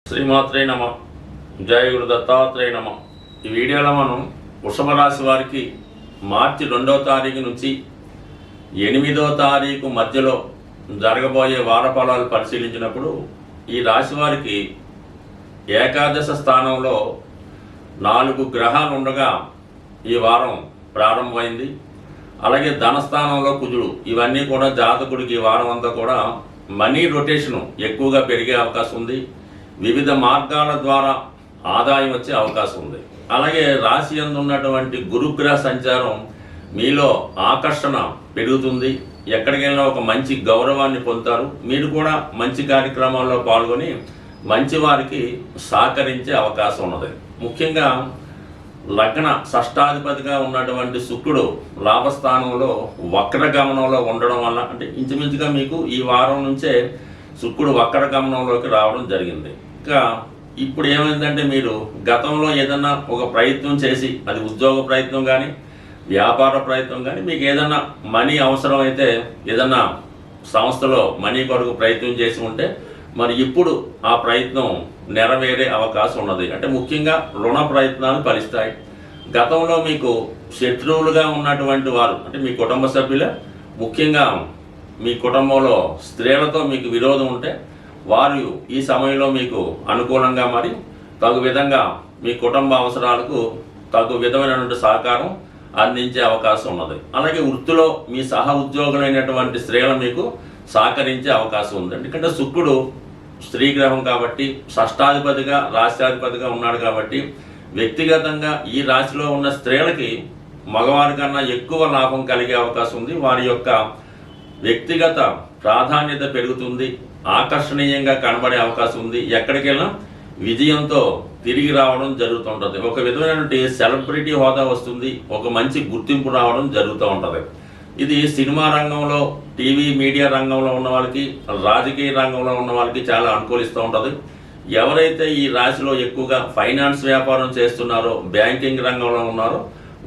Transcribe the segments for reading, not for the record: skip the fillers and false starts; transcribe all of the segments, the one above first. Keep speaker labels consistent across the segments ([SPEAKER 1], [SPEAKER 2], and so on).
[SPEAKER 1] శ్రీమాత్రే నమ. జయ గురు దత్తాత్రేయ నమ. ఈ వీడియోలో మనం వృషభ రాశి వారికి మార్చి 2వ తారీఖు నుంచి 8వ తారీఖు మధ్యలో జరగబోయే వార ఫలాలు పరిశీలించినప్పుడు ఈ రాశి వారికి ఏకాదశ స్థానంలో 4 గ్రహాలు ఉండగా ఈ వారం ప్రారంభమైంది. అలాగే ధనస్థానంలో కుజుడు. ఇవన్నీ కూడా జాతకుడికి ఈ వారం అంతా కూడా మనీ రొటేషను ఎక్కువగా పెరిగే అవకాశం ఉంది. వివిధ మార్గాల ద్వారా ఆదాయం వచ్చే అవకాశం ఉంది. అలాగే రాశి యందు ఉన్నటువంటి గురుగ్రహ సంచారం మీలో ఆకర్షణ పెరుగుతుంది. ఎక్కడికైనా ఒక మంచి గౌరవాన్ని పొందుతారు. మీరు కూడా మంచి కార్యక్రమాల్లో పాల్గొని మంచి వారికి సహకరించే అవకాశం ఉన్నది. ముఖ్యంగా లగ్న షష్టాధిపతిగా ఉన్నటువంటి శుక్రుడు లాభస్థానంలో వక్రగమనంలో ఉండడం వల్ల, అంటే ఇంచుమించుగా మీకు ఈ వారం నుంచే శుక్రుడు వక్రగమనంలోకి రావడం జరిగింది. ఇంకా ఇప్పుడు ఏమైందంటే, మీరు గతంలో ఏదన్నా ఒక ప్రయత్నం చేసి, అది ఉద్యోగ ప్రయత్నం కానీ వ్యాపార ప్రయత్నం కానీ, మీకు ఏదన్నా మనీ అవసరమైతే ఏదన్నా సంస్థలో మనీ కొరకు ప్రయత్నం చేసి ఉంటే మరి ఇప్పుడు ఆ ప్రయత్నం నెరవేరే అవకాశం ఉన్నది. అంటే ముఖ్యంగా రుణ ప్రయత్నాలు ఫలిస్తాయి. గతంలో మీకు శత్రువులుగా ఉన్నటువంటి వారు, అంటే మీ కుటుంబ సభ్యులే, ముఖ్యంగా మీ కుటుంబంలో స్త్రీలతో మీకు విరోధం ఉంటే వారు ఈ సమయంలో మీకు అనుకూలంగా మారి తగు విధంగా మీ కుటుంబ అవసరాలకు తగు విధమైనటువంటి సహకారం అందించే అవకాశం ఉన్నది. అలాగే వృత్తిలో మీ సహ ఉద్యోగులైనటువంటి స్త్రీలు మీకు సహకరించే అవకాశం ఉంది. ఎందుకంటే శుక్రుడు స్త్రీ గ్రహం కాబట్టి, షష్టాధిపతిగా రాష్ట్రాధిపతిగా ఉన్నాడు కాబట్టి వ్యక్తిగతంగా ఈ రాశిలో ఉన్న స్త్రీలకి మగవారి కన్నా ఎక్కువ లాభం కలిగే అవకాశం ఉంది. వారి యొక్క వ్యక్తిగత ప్రాధాన్యత పెరుగుతుంది. ఆకర్షణీయంగా కనబడే అవకాశం ఉంది. ఎక్కడికెళ్ళినా విజయంతో తిరిగి రావడం జరుగుతుంటుంది. ఒక విధమైనటువంటి సెలబ్రిటీ హోదా వస్తుంది. ఒక మంచి గుర్తింపు రావడం జరుగుతూ ఉంటుంది. ఇది సినిమా రంగంలో, టీవీ మీడియా రంగంలో ఉన్న వాళ్ళకి, రాజకీయ రంగంలో ఉన్న వాళ్ళకి చాలా అనుకూలిస్తూ ఉంటుంది. ఎవరైతే ఈ రాశిలో ఎక్కువగా ఫైనాన్స్ వ్యాపారం చేస్తున్నారో, బ్యాంకింగ్ రంగంలో ఉన్నారో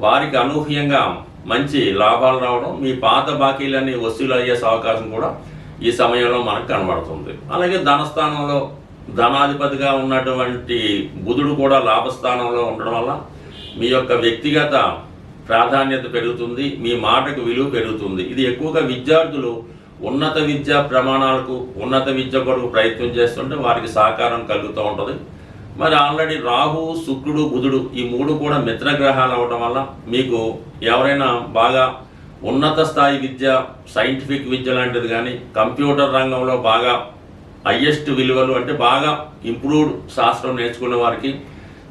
[SPEAKER 1] వారికి అనూహ్యంగా మంచి లాభాలు రావడం, మీ పాత బాకీలన్నీ వసూలు అయ్యే అవకాశం కూడా ఈ సమయంలో మనకు కనబడుతుంది. అలాగే ధనస్థానంలో ధనాధిపతిగా ఉన్నటువంటి బుధుడు కూడా లాభస్థానంలో ఉండడం వల్ల మీ యొక్క వ్యక్తిగత ప్రాధాన్యత పెరుగుతుంది. మీ మాటకు విలువ పెరుగుతుంది. ఇది ఎక్కువగా విద్యార్థులు ఉన్నత విద్యా ప్రమాణాలకు, ఉన్నత విద్య కొరకు ప్రయత్నం చేస్తుంటే వారికి సహకారం కలుగుతూ ఉంటుంది. మరి ఆల్రెడీ రాహు, శుక్రుడు, బుధుడు ఈ 3 కూడా మిత్రగ్రహాలు అవ్వడం వల్ల మీకు ఎవరైనా బాగా ఉన్నత స్థాయి విద్య, సైంటిఫిక్ విద్య లాంటిది కానీ, కంప్యూటర్ రంగంలో బాగా హయ్యెస్ట్ విలువలు, అంటే బాగా ఇంప్రూవ్డ్ శాస్త్రం నేర్చుకునే వారికి,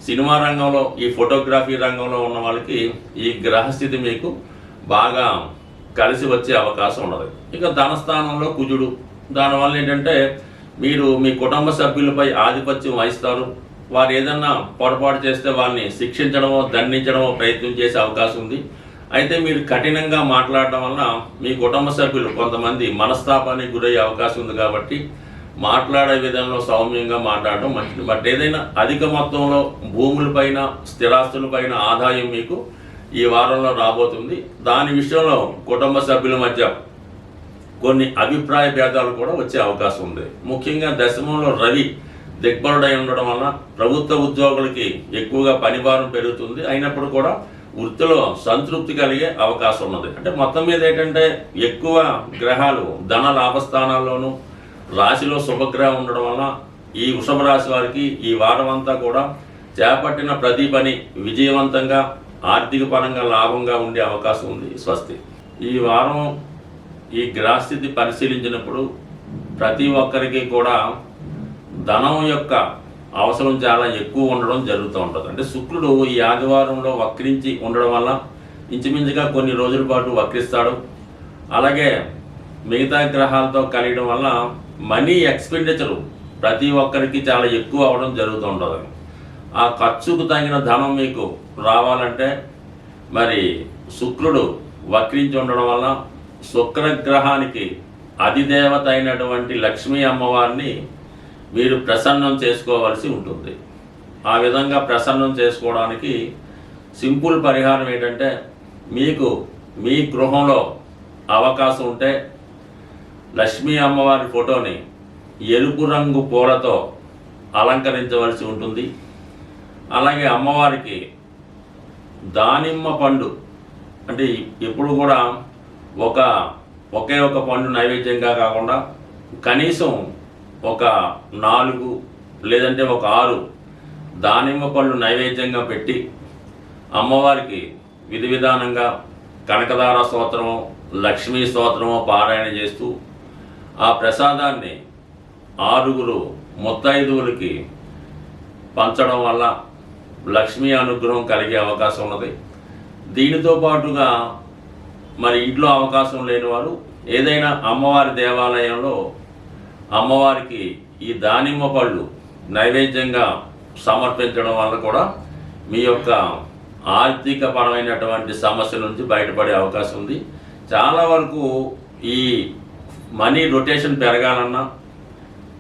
[SPEAKER 1] సినిమా రంగంలో, ఈ ఫోటోగ్రఫీ రంగంలో ఉన్న వాళ్ళకి ఈ గ్రహస్థితి మీకు బాగా కలిసి వచ్చే అవకాశం ఉన్నది. ఇక ధనస్థానంలో కుజుడు. దానివల్ల ఏంటంటే మీరు మీ కుటుంబ సభ్యులపై ఆధిపత్యం వహిస్తారు. వారు ఏదన్నా పొరపాటు చేస్తే వాళ్ళని శిక్షించడమో, దండించడమో ప్రయత్నం చేసే అవకాశం ఉంది. అయితే మీరు కఠినంగా మాట్లాడటం వల్ల మీ కుటుంబ సభ్యులు కొంతమంది మనస్తాపానికి గురయ్యే అవకాశం ఉంది. కాబట్టి మాట్లాడే విధంలో సౌమ్యంగా మాట్లాడటం మంచిది. బట్ ఏదైనా అధిక మొత్తంలో భూములపైన, స్థిరాస్తులపైన ఆదాయం మీకు ఈ వారంలో రాబోతుంది. దాని విషయంలో కుటుంబ సభ్యుల మధ్య కొన్ని అభిప్రాయ భేదాలు కూడా వచ్చే అవకాశం ఉంది. ముఖ్యంగా దశమంలో రవి దిగ్బలుడై ఉండడం వల్ల ప్రభుత్వ ఉద్యోగులకి ఎక్కువగా పనిభారం పెరుగుతుంది. అయినప్పుడు కూడా వృత్తిలో సంతృప్తి కలిగే అవకాశం ఉన్నది. అంటే మొత్తం మీద ఏంటంటే ఎక్కువ గ్రహాలు ధన లాభస్థానాల్లోనూ రాశిలో శుభగ్రహం ఉండడం వల్ల ఈ వృషభ రాశి వారికి ఈ వారం అంతా కూడా చేపట్టిన ప్రతి పని విజయవంతంగా, ఆర్థిక పరంగా లాభంగా ఉండే అవకాశం ఉంది. స్వస్తి. ఈ వారం ఈ గ్రహస్థితి పరిశీలించినప్పుడు ప్రతి ఒక్కరికి కూడా ధనం యొక్క అవసరం చాలా ఎక్కువ ఉండడం జరుగుతూ ఉంటుంది. అంటే శుక్రుడు ఈ ఆదివారంలో వక్రించి ఉండడం వల్ల ఇంచుమించుగా కొన్ని రోజుల పాటు వక్రిస్తాడు. అలాగే మిగతా గ్రహాలతో కలియడం వల్ల మనీ ఎక్స్పెండిచరు ప్రతి ఒక్కరికి చాలా ఎక్కువ అవడం జరుగుతూ ఉంటుంది. ఆ ఖర్చుకు తగిన ధనం మీకు రావాలంటే మరి శుక్రుడు వక్రించి ఉండడం వల్ల శుక్రగ్రహానికి అధిదేవత అయినటువంటి లక్ష్మీ అమ్మవారిని మీరు ప్రసన్నం చేసుకోవాల్సి ఉంటుంది. ఆ విధంగా ప్రసన్నం చేసుకోవడానికి సింపుల్ పరిహారం ఏంటంటే, మీకు మీ గృహంలో అవకాశం ఉంటే లక్ష్మీ అమ్మవారి ఫోటోని ఎరుపు రంగు పూలతో అలంకరించవలసి ఉంటుంది. అలాగే అమ్మవారికి దానిమ్మ పండు అంటే ఎప్పుడు కూడా ఒకే ఒక పండు నైవేద్యంగా కాకుండా కనీసం ఒక 4 లేదంటే ఒక 6 దానిమ్మ పళ్ళు నైవేద్యంగా పెట్టి అమ్మవారికి విధి విధానంగా కనకదార స్తోత్రమో లక్ష్మీ స్తోత్రమో పారాయణ చేస్తూ ఆ ప్రసాదాన్ని 6 ముత్తైదువులకి పంచడం వల్ల లక్ష్మీ అనుగ్రహం కలిగే అవకాశం ఉన్నది. దీనితో పాటుగా మరి ఇంట్లో అవకాశం లేని వారు ఏదైనా అమ్మవారి దేవాలయంలో అమ్మవారికి ఈ దానిమ్మ పళ్ళు నైవేద్యంగా సమర్పించడం వల్ల కూడా మీ యొక్క ఆర్థిక పరమైనటువంటి సమస్య నుంచి బయటపడే అవకాశం ఉంది. చాలా వరకు ఈ మనీ రొటేషన్ పెరగాలన్నా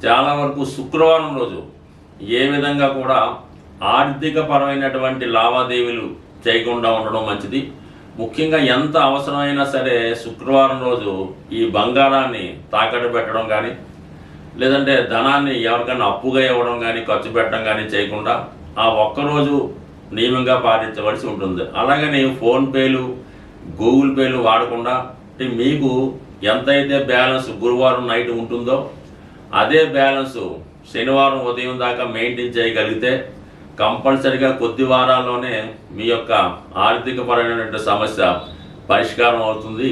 [SPEAKER 1] చాలా వరకు శుక్రవారం రోజు ఏ విధంగా కూడా ఆర్థిక పరమైనటువంటి లావాదేవీలు చేయకుండా ఉండడం మంచిది. ముఖ్యంగా ఎంత అవసరమైనా సరే శుక్రవారం రోజు ఈ బంగారాన్ని తాకట్టు పెట్టడం కానీ లేదంటే ధనాన్ని ఎవరికైనా అప్పుగా ఇవ్వడం కానీ ఖర్చు పెట్టడం కానీ చేయకుండా ఆ ఒక్కరోజు నియమంగా పాటించవలసి ఉంటుంది. అలాగని ఫోన్పేలు గూగుల్ పేలు వాడకుండా మీకు ఎంతైతే బ్యాలెన్స్ గురువారం నైట్ ఉంటుందో అదే బ్యాలెన్స్ శనివారం ఉదయం దాకా మెయింటైన్ చేయగలిగితే కంపల్సరిగా కొద్ది వారాల్లోనే మీ యొక్క ఆర్థిక పరమైనటువంటి సమస్య పరిష్కారం అవుతుంది.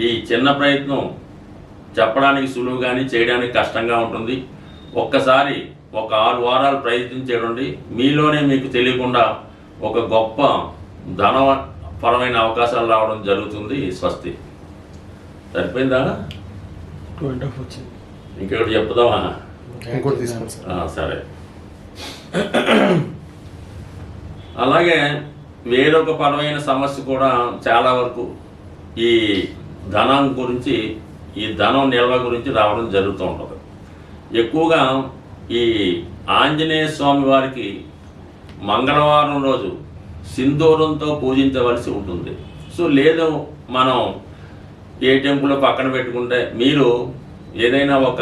[SPEAKER 1] ఈ చిన్న ప్రయత్నం చెప్పడానికి సులువు కానీ చేయడానికి కష్టంగా ఉంటుంది. ఒక్కసారి ఒక 6 వారాలు ప్రయత్నించేయండి. మీలోనే మీకు తెలియకుండా ఒక గొప్ప ధనపరమైన అవకాశాలు రావడం జరుగుతుంది. స్వస్తి. సరిపోయిందా? ఇంకొకటి చెప్తామా? సరే. అలాగే వేరొక పరమైన సమస్య కూడా చాలా వరకు ఈ ధనం గురించి ఈ ధనం నిల్వ గురించి రావడం జరుగుతూ ఉంటుంది. ఎక్కువగా ఈ ఆంజనేయ స్వామి వారికి మంగళవారం రోజు సింధూరంతో పూజించవలసి ఉంటుంది. సో లేదు మనం ఏ టెంపుల్ పక్కన పెట్టుకుంటే మీరు ఏదైనా ఒక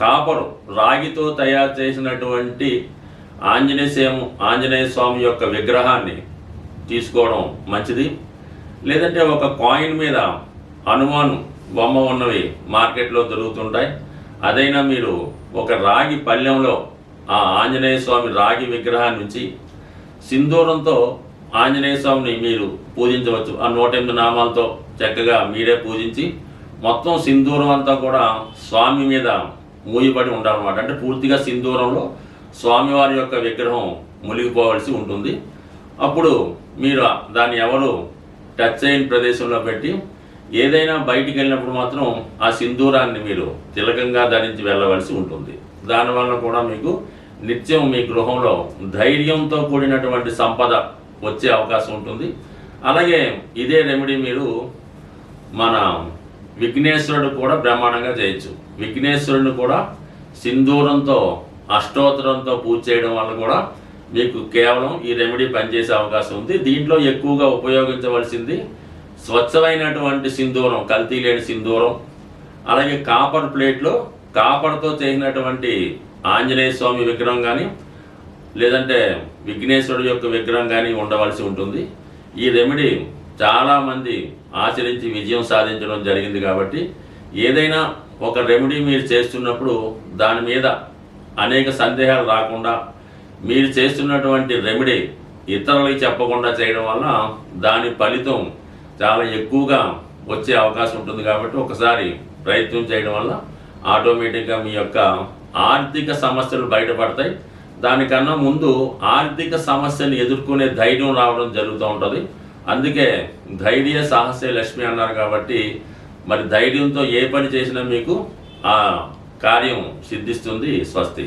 [SPEAKER 1] కాపరు రాగితో తయారు చేసినటువంటి ఆంజనేయ స్వామి యొక్క విగ్రహాన్ని తీసుకోవడం మంచిది. లేదంటే ఒక కాయిన్ మీద హనుమాన్ బొమ్మ ఉన్నవి మార్కెట్లో దొరుకుతుంటాయి. అదైనా మీరు ఒక రాగి పళ్ళెంలో ఆ ఆంజనేయ స్వామి రాగి విగ్రహాన్ని నుంచి సింధూరంతో ఆంజనేయ స్వామిని మీరు పూజించవచ్చు. ఆ 108 నామాలతో చక్కగా మీరే పూజించి మొత్తం సింధూరం అంతా కూడా స్వామి మీద మూయబడి ఉండాలన్నమాట. అంటే పూర్తిగా సింధూరంలో స్వామివారి యొక్క విగ్రహం మునిగిపోవలసి ఉంటుంది. అప్పుడు మీరు దాన్ని ఎవరు టచ్ చేయని ప్రదేశంలో పెట్టి ఏదైనా బయటికి వెళ్ళినప్పుడు మాత్రం ఆ సింధూరాన్ని మీరు తిలకంగా ధరించి వెళ్ళవలసి ఉంటుంది. దానివల్ల కూడా మీకు నిత్యం మీ గృహంలో ధైర్యంతో కూడినటువంటి సంపద వచ్చే అవకాశం ఉంటుంది. అలాగే ఇదే రెమెడీ మీరు మన విఘ్నేశ్వరుడు కూడా బ్రహ్మాండంగా చేయొచ్చు. విఘ్నేశ్వరుడిని కూడా సింధూరంతో అష్టోత్తరంతో పూజ చేయడం వల్ల కూడా మీకు కేవలం ఈ రెమెడీ పనిచేసే అవకాశం ఉంది. దీంట్లో ఎక్కువగా ఉపయోగించవలసింది స్వచ్ఛమైనటువంటి సింధూరం, కల్తీ లేని సింధూరం. అలాగే కాపర్ ప్లేట్లో కాపర్తో చేసినటువంటి ఆంజనేయ స్వామి విగ్రహం కానీ లేదంటే విఘ్నేశ్వరుడు యొక్క విగ్రహం కానీ ఉండవలసి ఉంటుంది. ఈ రెమెడీ చాలామంది ఆచరించి విజయం సాధించడం జరిగింది. కాబట్టి ఏదైనా ఒక రెమెడీ మీరు చేస్తున్నప్పుడు దాని మీద అనేక సందేహాలు రాకుండా మీరు చేస్తున్నటువంటి రెమెడీ ఇతరులకి చెప్పకుండా చేయడం వల్ల దాని ఫలితం చాలా ఎక్కువగా వచ్చే అవకాశం ఉంటుంది. కాబట్టి ఒకసారి ప్రయత్నం చేయడం వల్ల ఆటోమేటిక్గా మీ యొక్క ఆర్థిక సమస్యలు బయటపడతాయి. దానికన్నా ముందు ఆర్థిక సమస్యను ఎదుర్కొనే ధైర్యం రావడం జరుగుతూ ఉంటుంది. అందుకే ధైర్య సాహసే లక్ష్మి అన్నారు. కాబట్టి మరి ధైర్యంతో ఏ పని చేసినా మీకు ఆ కార్యం సిద్ధిస్తుంది. స్వస్తి.